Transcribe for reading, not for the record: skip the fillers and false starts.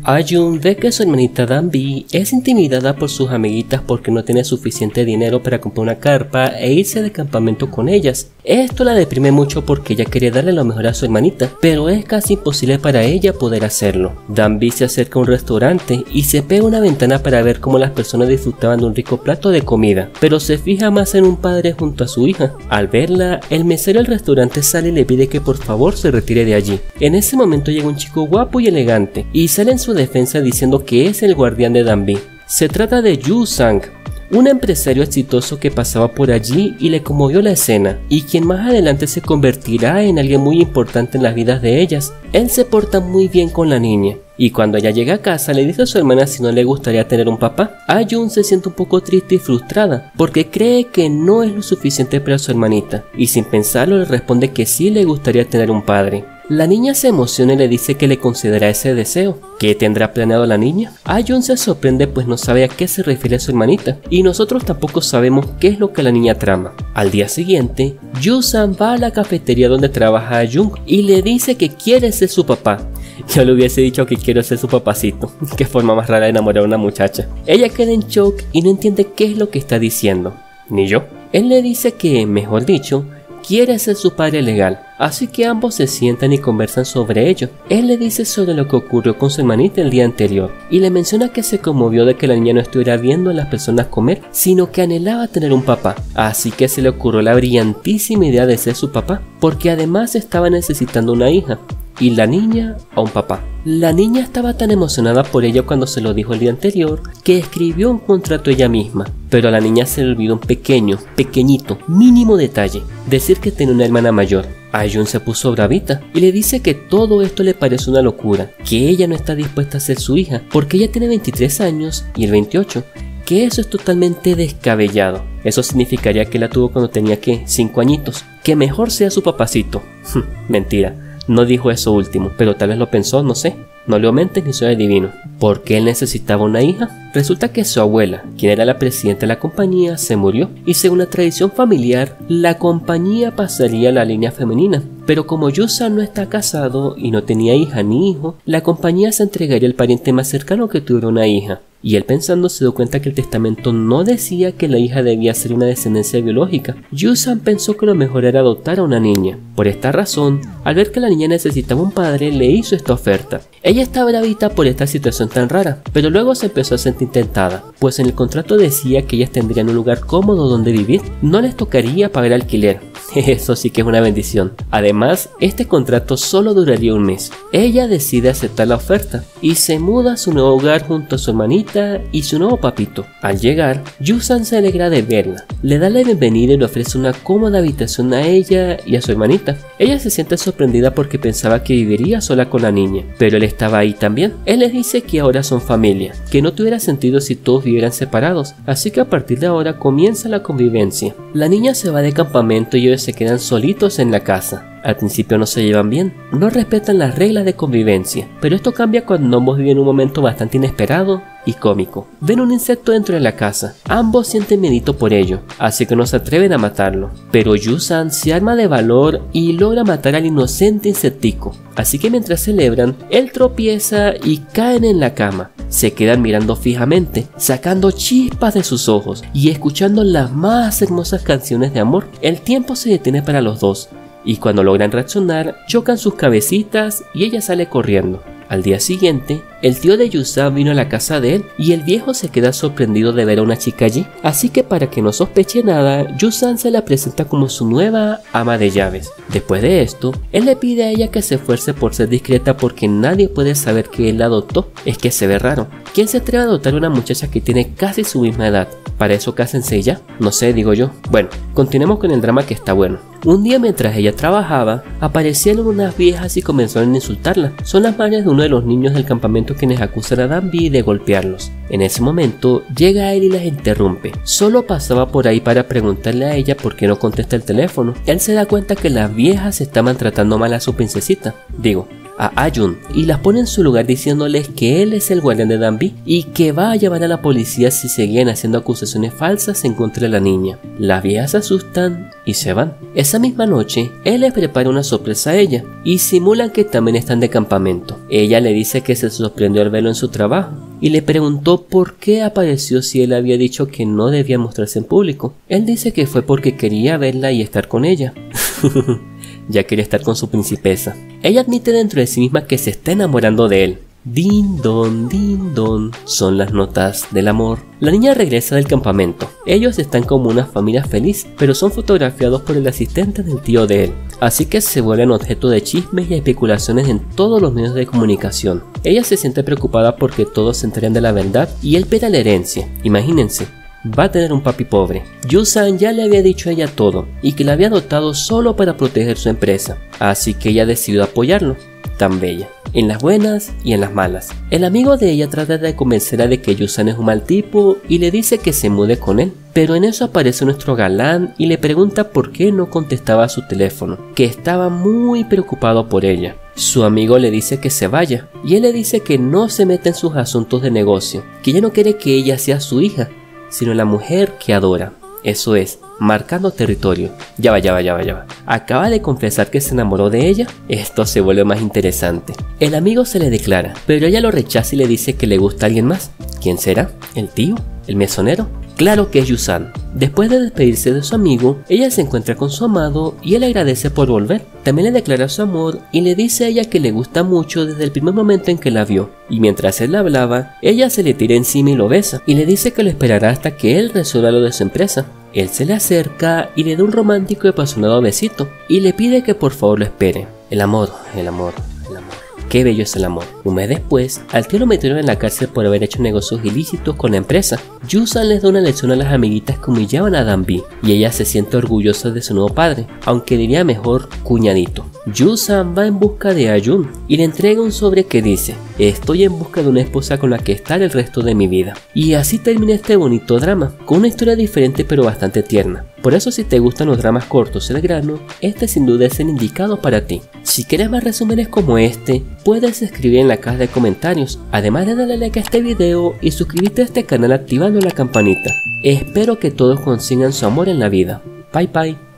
Ayun ve que su hermanita Danbi es intimidada por sus amiguitas porque no tiene suficiente dinero para comprar una carpa e irse de campamento con ellas. Esto la deprime mucho porque ella quiere darle lo mejor a su hermanita, pero es casi imposible para ella poder hacerlo. Danbi se acerca a un restaurante y se pega una ventana para ver cómo las personas disfrutaban de un rico plato de comida, pero se fija más en un padre junto a su hija. Al verla, el mesero del restaurante sale y le pide que por favor se retire de allí. En ese momento llega un chico guapo y elegante y sale en su defensa diciendo que es el guardián de Danbi. Se trata de Yu Sang, un empresario exitoso que pasaba por allí y le conmovió la escena, y quien más adelante se convertirá en alguien muy importante en las vidas de ellas. Él se porta muy bien con la niña, y cuando ella llega a casa le dice a su hermana si no le gustaría tener un papá. Ayun se siente un poco triste y frustrada, porque cree que no es lo suficiente para su hermanita, y sin pensarlo le responde que sí le gustaría tener un padre. La niña se emociona y le dice que le concederá ese deseo. ¿Qué tendrá planeado la niña? Ayun se sorprende pues no sabe a qué se refiere su hermanita, y nosotros tampoco sabemos qué es lo que la niña trama. Al día siguiente, Yu-san va a la cafetería donde trabaja Ayun y le dice que quiere ser su papá. Yo le hubiese dicho que quiero ser su papacito. Qué forma más rara de enamorar a una muchacha. Ella queda en shock y no entiende qué es lo que está diciendo. Ni yo. Él le dice que, mejor dicho, quiere ser su padre legal, así que ambos se sientan y conversan sobre ello. Él le dice sobre lo que ocurrió con su hermanita el día anterior, y le menciona que se conmovió de que la niña no estuviera viendo a las personas comer, sino que anhelaba tener un papá, así que se le ocurrió la brillantísima idea de ser su papá, porque además estaba necesitando una hija, y la niña a un papá. La niña estaba tan emocionada por ello cuando se lo dijo el día anterior, que escribió un contrato ella misma, pero a la niña se le olvidó un pequeñito, mínimo detalle: decir que tenía una hermana mayor. Ayun se puso bravita y le dice que todo esto le parece una locura, que ella no está dispuesta a ser su hija, porque ella tiene 23 años y él 28, que eso es totalmente descabellado. Eso significaría que la tuvo cuando tenía, ¿qué?, 5 añitos, que mejor sea su papacito. Mentira. No dijo eso último, pero tal vez lo pensó, no sé. No le mentes ni soy adivino. ¿Por qué él necesitaba una hija? Resulta que su abuela, quien era la presidenta de la compañía, se murió, y según la tradición familiar, la compañía pasaría a la línea femenina. Pero como Yu-san no está casado y no tenía hija ni hijo, la compañía se entregaría al pariente más cercano que tuviera una hija. Y él, pensando, se dio cuenta que el testamento no decía que la hija debía ser una descendencia biológica. Yu-san pensó que lo mejor era adoptar a una niña. Por esta razón, al ver que la niña necesitaba un padre, le hizo esta oferta. Ella estaba bravita por esta situación tan rara, pero luego se empezó a sentir tentada, pues en el contrato decía que ellas tendrían un lugar cómodo donde vivir, no les tocaría pagar alquiler. Eso sí que es una bendición. Además, este contrato solo duraría un mes. Ella decide aceptar la oferta y se muda a su nuevo hogar junto a su hermanita y su nuevo papito. Al llegar, Yu-san se alegra de verla, le da la bienvenida y le ofrece una cómoda habitación a ella y a su hermanita. Ella se siente sorprendida porque pensaba que viviría sola con la niña, pero él estaba ahí también. Él les dice que ahora son familia, que no tuviera sentido si todos vivieran separados, así que a partir de ahora comienza la convivencia. La niña se va de campamento y ellos se quedan solitos en la casa. Al principio no se llevan bien, no respetan las reglas de convivencia, pero esto cambia cuando ambos viven un momento bastante inesperado y cómico. Ven un insecto dentro de la casa, ambos sienten miedito por ello, así que no se atreven a matarlo, pero Yu-san se arma de valor y logra matar al inocente insectico, así que mientras celebran, él tropieza y caen en la cama. Se quedan mirando fijamente, sacando chispas de sus ojos y escuchando las más hermosas canciones de amor. El tiempo se detiene para los dos, y cuando logran reaccionar, chocan sus cabecitas y ella sale corriendo. Al día siguiente, el tío de Yu-san vino a la casa de él y el viejo se queda sorprendido de ver a una chica allí, así que para que no sospeche nada, Yu-san se la presenta como su nueva ama de llaves. Después de esto, él le pide a ella que se esfuerce por ser discreta porque nadie puede saber que él la adoptó. Es que se ve raro. ¿Quién se atreve a adoptar a una muchacha que tiene casi su misma edad? ¿Para eso cásense ya? No sé, digo yo. Bueno, continuemos con el drama que está bueno. Un día mientras ella trabajaba, aparecieron unas viejas y comenzaron a insultarla. Son las madres de uno de los niños del campamento quienes acusan a Danbi de golpearlos. En ese momento, llega él y las interrumpe. Solo pasaba por ahí para preguntarle a ella por qué no contesta el teléfono. Él se da cuenta que las viejas estaban tratando mal a su princesita. a Ayun y las pone en su lugar diciéndoles que él es el guardián de Danby y que va a llamar a la policía si seguían haciendo acusaciones falsas en contra de la niña. Las viejas se asustan y se van. Esa misma noche, él le prepara una sorpresa a ella y simulan que también están de campamento. Ella le dice que se sorprendió al verlo en su trabajo y le preguntó por qué apareció si él había dicho que no debía mostrarse en público. Él dice que fue porque quería verla y estar con ella. Ya quería estar con su principesa. Ella admite dentro de sí misma que se está enamorando de él. Din don, son las notas del amor. La niña regresa del campamento. Ellos están como una familia feliz, pero son fotografiados por el asistente del tío de él. Así que se vuelven objeto de chismes y especulaciones en todos los medios de comunicación. Ella se siente preocupada porque todos se enteran de la verdad y él pide la herencia. Imagínense. Va a tener un papi pobre. Yu-san ya le había dicho a ella todo y que la había adoptado solo para proteger su empresa, así que ella decidió apoyarlo. Tan bella, en las buenas y en las malas. El amigo de ella trata de convencerla de que Yu-san es un mal tipo y le dice que se mude con él, pero en eso aparece nuestro galán y le pregunta por qué no contestaba su teléfono, que estaba muy preocupado por ella. Su amigo le dice que se vaya y él le dice que no se meta en sus asuntos de negocio, que ya no quiere que ella sea su hija, sino la mujer que adora. Eso es, marcando territorio. Ya va. Acaba de confesar que se enamoró de ella. Esto se vuelve más interesante. El amigo se le declara, pero ella lo rechaza y le dice que le gusta a alguien más. ¿Quién será? ¿El tío? ¿El mesonero? Claro que es Yu-san. Después de despedirse de su amigo, ella se encuentra con su amado y él agradece por volver. También le declara su amor y le dice a ella que le gusta mucho desde el primer momento en que la vio. Y mientras él la hablaba, ella se le tira encima y lo besa. Y le dice que lo esperará hasta que él resuelva lo de su empresa. Él se le acerca y le da un romántico y apasionado besito. Y le pide que por favor lo espere. El amor. Qué bello es el amor. Un mes después, al tío lo metieron en la cárcel por haber hecho negocios ilícitos con la empresa. Yu-san les da una lección a las amiguitas que humillaban a Danby y ella se siente orgullosa de su nuevo padre, aunque diría mejor cuñadito. Yu-san va en busca de Ayun y le entrega un sobre que dice: estoy en busca de una esposa con la que estar el resto de mi vida. Y así termina este bonito drama, con una historia diferente pero bastante tierna. Por eso si te gustan los dramas cortos al grano, este sin duda es el indicado para ti. Si quieres más resúmenes como este, puedes escribir en la caja de comentarios, además de darle like a este video y suscribirte a este canal activando la campanita. Espero que todos consigan su amor en la vida. Bye bye.